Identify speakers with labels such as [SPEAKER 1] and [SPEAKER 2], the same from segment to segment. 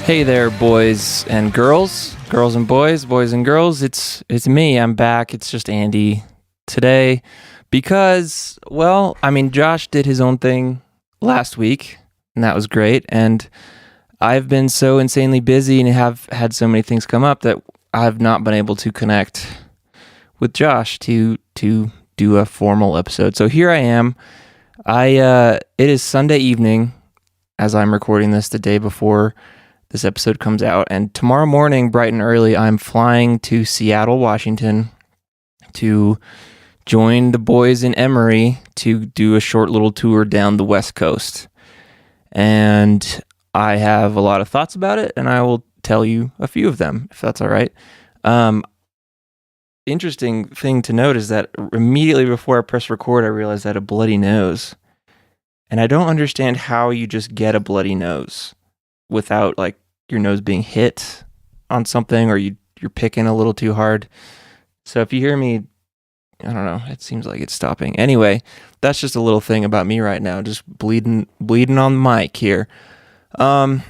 [SPEAKER 1] Hey there, boys and girls and boys and girls. It's me. I'm back. It's just Andy today because, Josh did his own thing last week, and that was great. And I've been so insanely busy and have had so many things come up that I've not been able to connect with Josh to do a formal episode. So here I am. It is Sunday evening as I'm recording this, the day before this episode comes out, and tomorrow morning, bright and early, I'm flying to Seattle, Washington to join the boys in Emery to do a short little tour down the West Coast. And I have a lot of thoughts about it, and I will tell you a few of them, if that's all right. Interesting thing to note is that immediately before I press record, I realized I had a bloody nose. And I don't understand how you just get a bloody nose without like your nose being hit on something or you're picking a little too hard. So if you hear me, I don't know, it seems like it's stopping. Anyway, that's just a little thing about me right now, just bleeding on the mic here. So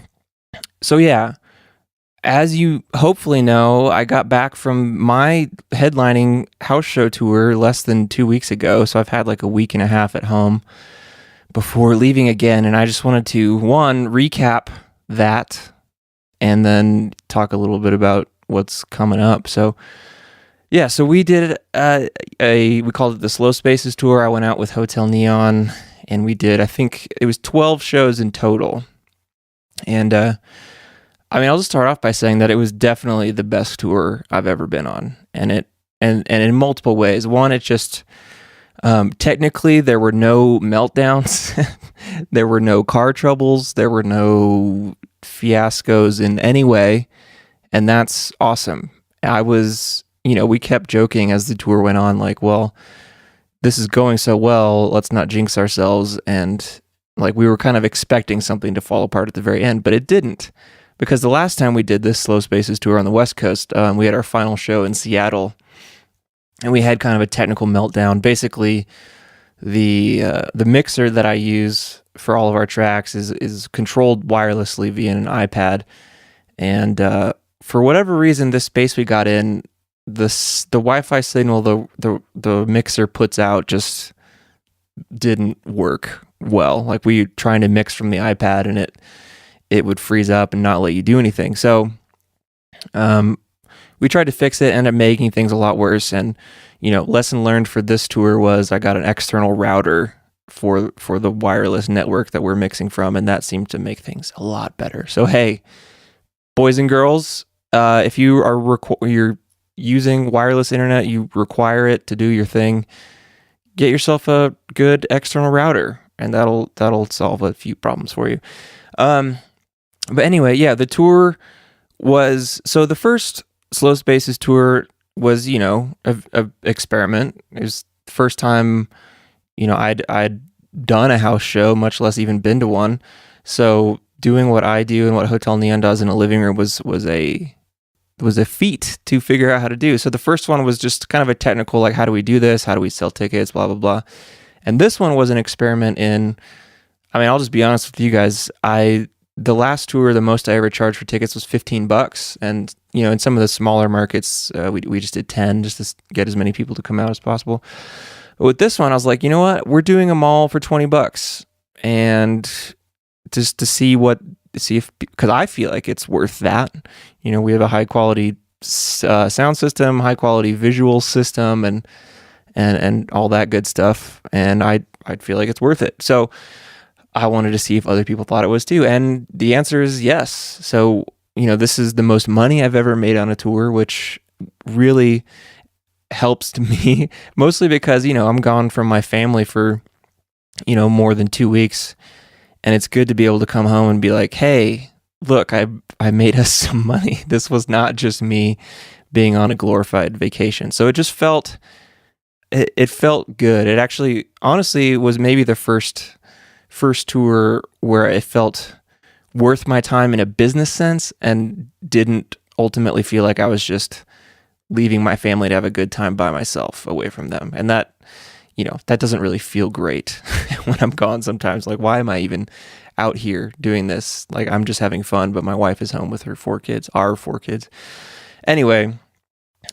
[SPEAKER 1] yeah, as you hopefully know, I got back from my headlining house show tour less than 2 weeks ago. So I've had like a week and a half at home before leaving again. And I just wanted to, one, recap that and then talk a little bit about what's coming up. So yeah, so we did we called it the Slow Spaces Tour. I went out with Hotel Neon and we did, I think it was 12 shows in total. And I'll just start off by saying that it was definitely the best tour I've ever been on. And in multiple ways. One, it just technically, there were no meltdowns, there were no car troubles, there were no fiascos in any way, and that's awesome. We kept joking as the tour went on, like, well, this is going so well, let's not jinx ourselves, and like we were kind of expecting something to fall apart at the very end, but it didn't, because the last time we did this Slow Spaces tour on the West Coast, we had our final show in Seattle, and we had kind of a technical meltdown. Basically, the mixer that I use for all of our tracks is controlled wirelessly via an iPad. And for whatever reason, this space we got in, the Wi-Fi signal the mixer puts out just didn't work well. Like we were trying to mix from the iPad, and it would freeze up and not let you do anything. So we tried to fix it, ended up making things a lot worse. And, lesson learned for this tour was I got an external router for the wireless network that we're mixing from, and that seemed to make things a lot better. So, hey, boys and girls, if you are you're using wireless internet, you require it to do your thing, get yourself a good external router, and that'll solve a few problems for you. But anyway, yeah, the tour was, so the first Slow Spaces tour was, a experiment. It was the first time, I'd done a house show, much less even been to one. So doing what I do and what Hotel Neon does in a living room was a feat to figure out how to do. So the first one was just kind of a technical, like, how do we do this? How do we sell tickets? Blah, blah, blah. And this one was an experiment in, I'll just be honest with you guys. The last tour, the most I ever charged for tickets was $15. And, in some of the smaller markets, we just did 10 just to get as many people to come out as possible. But with this one, I was like, you know what? We're doing them all for $20. And just to see if, because I feel like it's worth that. We have a high quality sound system, high quality visual system, and all that good stuff. And I'd feel like it's worth it. So I wanted to see if other people thought it was too. And the answer is yes. So, this is the most money I've ever made on a tour, which really helps to me, mostly because, I'm gone from my family for, more than 2 weeks. And it's good to be able to come home and be like, hey, look, I made us some money. This was not just me being on a glorified vacation. So it just felt good. It actually, honestly, was maybe the first tour where it felt worth my time in a business sense and didn't ultimately feel like I was just leaving my family to have a good time by myself away from them. And that, that doesn't really feel great when I'm gone sometimes. Like, why am I even out here doing this. Like, I'm just having fun, but my wife is home with her 4 kids, our 4 kids. Anyway,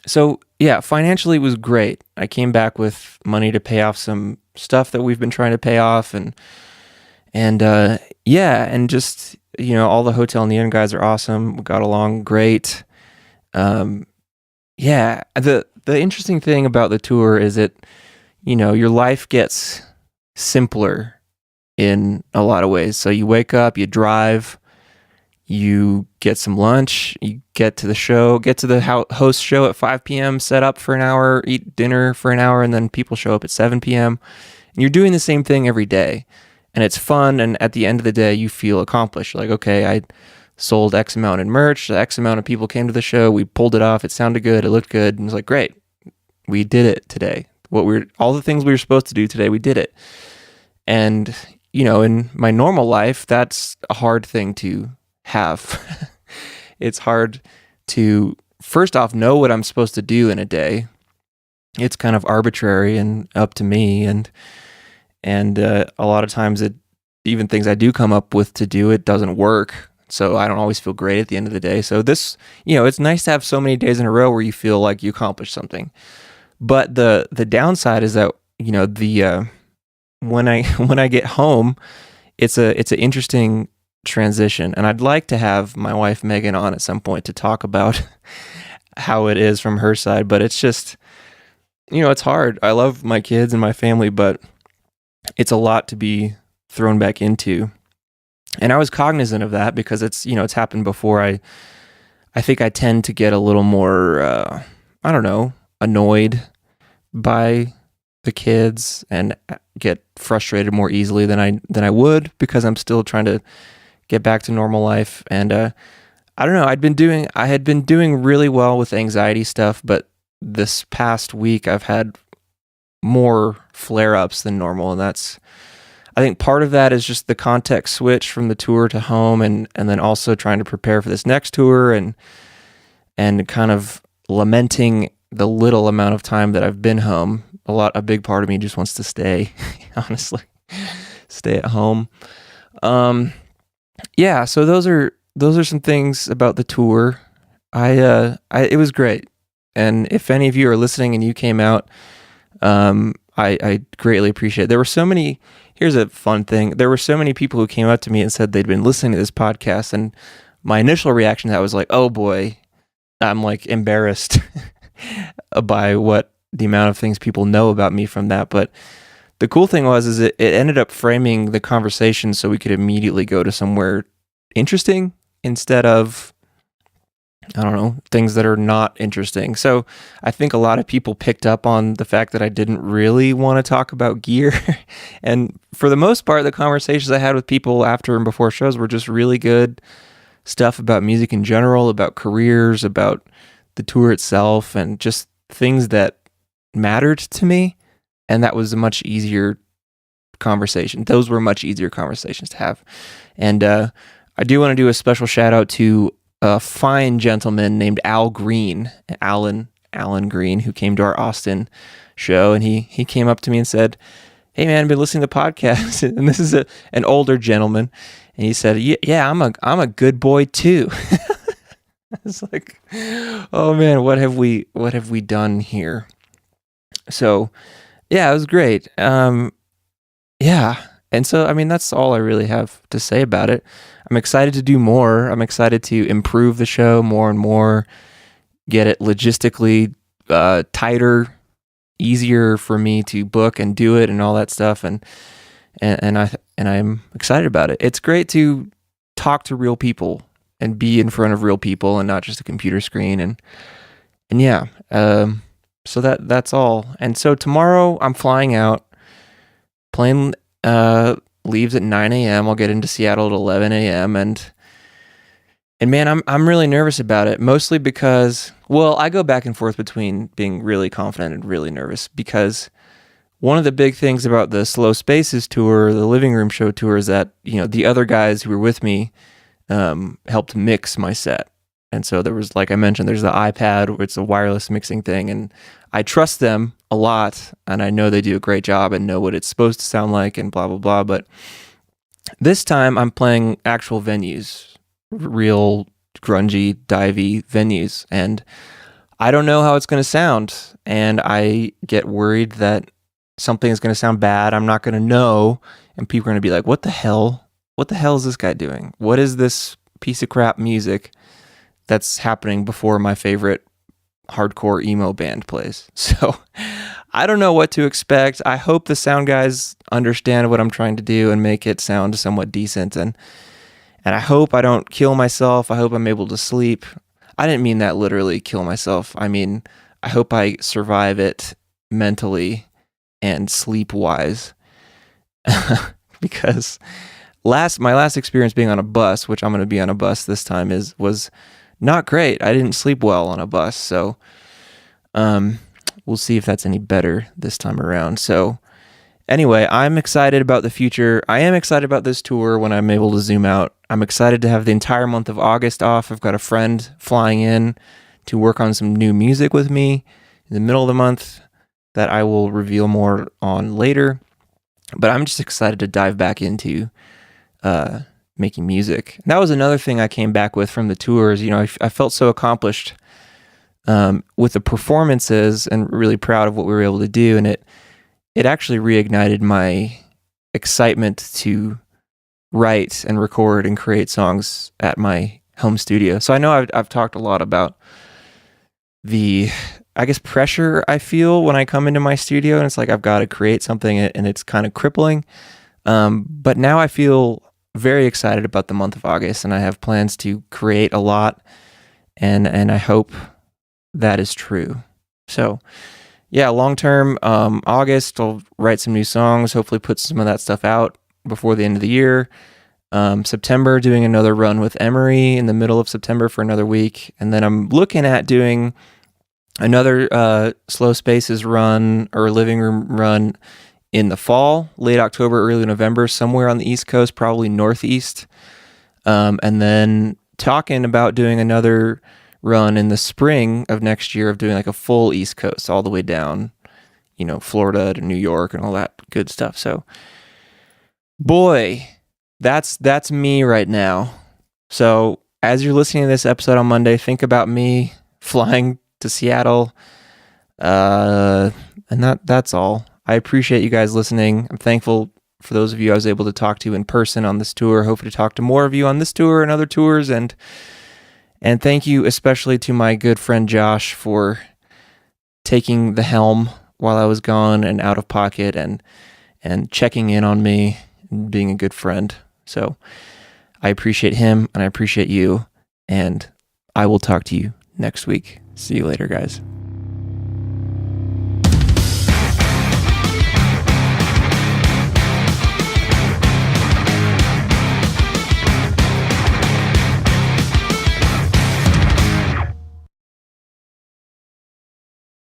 [SPEAKER 1] so yeah, financially it was great. I came back with money to pay off some stuff that we've been trying to pay off, and yeah, and just, all the Hotel and the Inn guys are awesome. We got along great. Yeah, the interesting thing about the tour is your life gets simpler in a lot of ways. So you wake up, you drive, you get some lunch, you get to the show, get to the host show at 5 p.m., set up for an hour, eat dinner for an hour, and then people show up at 7 p.m. And you're doing the same thing every day. And it's fun, and at the end of the day, you feel accomplished. Like, okay, I sold X amount in merch, X amount of people came to the show, we pulled it off, it sounded good, it looked good, and it's like, great, we did it today. All the things we were supposed to do today, we did it. And, in my normal life, that's a hard thing to have. It's hard to, first off, know what I'm supposed to do in a day. It's kind of arbitrary and up to me, and a lot of times even things I do come up with to do, it doesn't work. So I don't always feel great at the end of the day. So this, it's nice to have so many days in a row where you feel like you accomplished something. But the downside is that, when I get home, it's an interesting transition. And I'd like to have my wife Megan on at some point to talk about how it is from her side, but it's just, it's hard. I love my kids and my family, but it's a lot to be thrown back into. And I was cognizant of that because it's happened before. I think I tend to get a little more, annoyed by the kids and get frustrated more easily than I would, because I'm still trying to get back to normal life. And I don't know, I had been doing really well with anxiety stuff, but this past week I've had more flare-ups than normal, and I think part of that is just the context switch from the tour to home, and then also trying to prepare for this next tour, and kind of lamenting the little amount of time that I've been home. A big part of me just wants to stay, honestly, stay at home. Yeah, so those are some things about the tour. It was great. And if any of you are listening and you came out, I greatly appreciate it. There were so many, here's a fun thing. There were so many people who came up to me and said they'd been listening to this podcast, and my initial reaction to that was like, oh boy, I'm like embarrassed by the amount of things people know about me from that. But the cool thing is it ended up framing the conversation so we could immediately go to somewhere interesting instead of, I don't know, things that are not interesting. So I think a lot of people picked up on the fact that I didn't really want to talk about gear. And for the most part, the conversations I had with people after and before shows were just really good stuff about music in general, about careers, about the tour itself, and just things that mattered to me. And that was a much easier conversation. Those were much easier conversations to have. And I do want to do a special shout out to a fine gentleman named Alan Green, who came to our Austin show, and he came up to me and said, "Hey man, I've been listening to the podcast," and this is an older gentleman, and he said, "Yeah, I'm a good boy too." It's like, oh man, what have we done here? So, yeah, it was great. Yeah, and so I mean that's all I really have to say about it. I'm excited to do more. I'm excited to improve the show more and more, get it logistically tighter, easier for me to book and do it and all that stuff. And I'm excited about it. It's great to talk to real people and be in front of real people and not just a computer screen. And yeah, so that's all. And so tomorrow I'm flying out. Plane leaves at 9 a.m. I'll get into Seattle at 11 a.m. And man, I'm really nervous about it, mostly because, well, I go back and forth between being really confident and really nervous, because one of the big things about the Slow Spaces tour, the Living Room Show tour, is that, the other guys who were with me helped mix my set. And so there was, like I mentioned, there's the iPad, where it's a wireless mixing thing, and I trust them a lot, and I know they do a great job and know what it's supposed to sound like and blah, blah, blah. But This time I'm playing actual venues, real grungy, divey venues, and I don't know how it's going to sound, and I get worried that something is going to sound bad. I'm not going to know, and people are going to be like, "What the hell? What the hell is this guy doing? What is this piece of crap music that's happening before my favorite hardcore emo band plays?" So I don't know what to expect. I hope the sound guys understand what I'm trying to do and make it sound somewhat decent, and I hope I don't kill myself. I hope I'm able to sleep. I didn't mean that literally kill myself. I mean, I hope I survive it mentally and sleep wise. Because my last experience being on a bus, which I'm going to be on a bus this time, was not great. I didn't sleep well on a bus, so we'll see if that's any better this time around. So anyway, I'm excited about the future. I am excited about this tour when I'm able to zoom out. I'm excited to have the entire month of August off. I've got a friend flying in to work on some new music with me in the middle of the month that I will reveal more on later. But I'm just excited to dive back into making music. And that was another thing I came back with from the tours. You know, I felt so accomplished with the performances and really proud of what we were able to do. And it actually reignited my excitement to write and record and create songs at my home studio. So I know I've talked a lot about the, I guess, pressure I feel when I come into my studio, and it's like I've got to create something, and it's kind of crippling. But now I feel very excited about the month of August, and I have plans to create a lot, and I hope that is true. So yeah, long term, August, I'll write some new songs, hopefully put some of that stuff out before the end of the year. September, doing another run with Emery in the middle of September for another week. And then I'm looking at doing another Slow Spaces run or living room run in the fall, late October, early November, somewhere on the East Coast, probably Northeast. And then talking about doing another run in the spring of next year of doing like a full East Coast all the way down, you know, Florida to New York and all that good stuff. So boy, that's me right now. So as you're listening to this episode on Monday, think about me flying to Seattle. And that's all. I appreciate you guys listening. I'm thankful for those of you I was able to talk to in person on this tour. Hopefully to talk to more of you on this tour and other tours, and thank you especially to my good friend Josh for taking the helm while I was gone and out of pocket, and checking in on me and being a good friend. So I appreciate him, and I appreciate you, and I will talk to you next week. See you later, guys.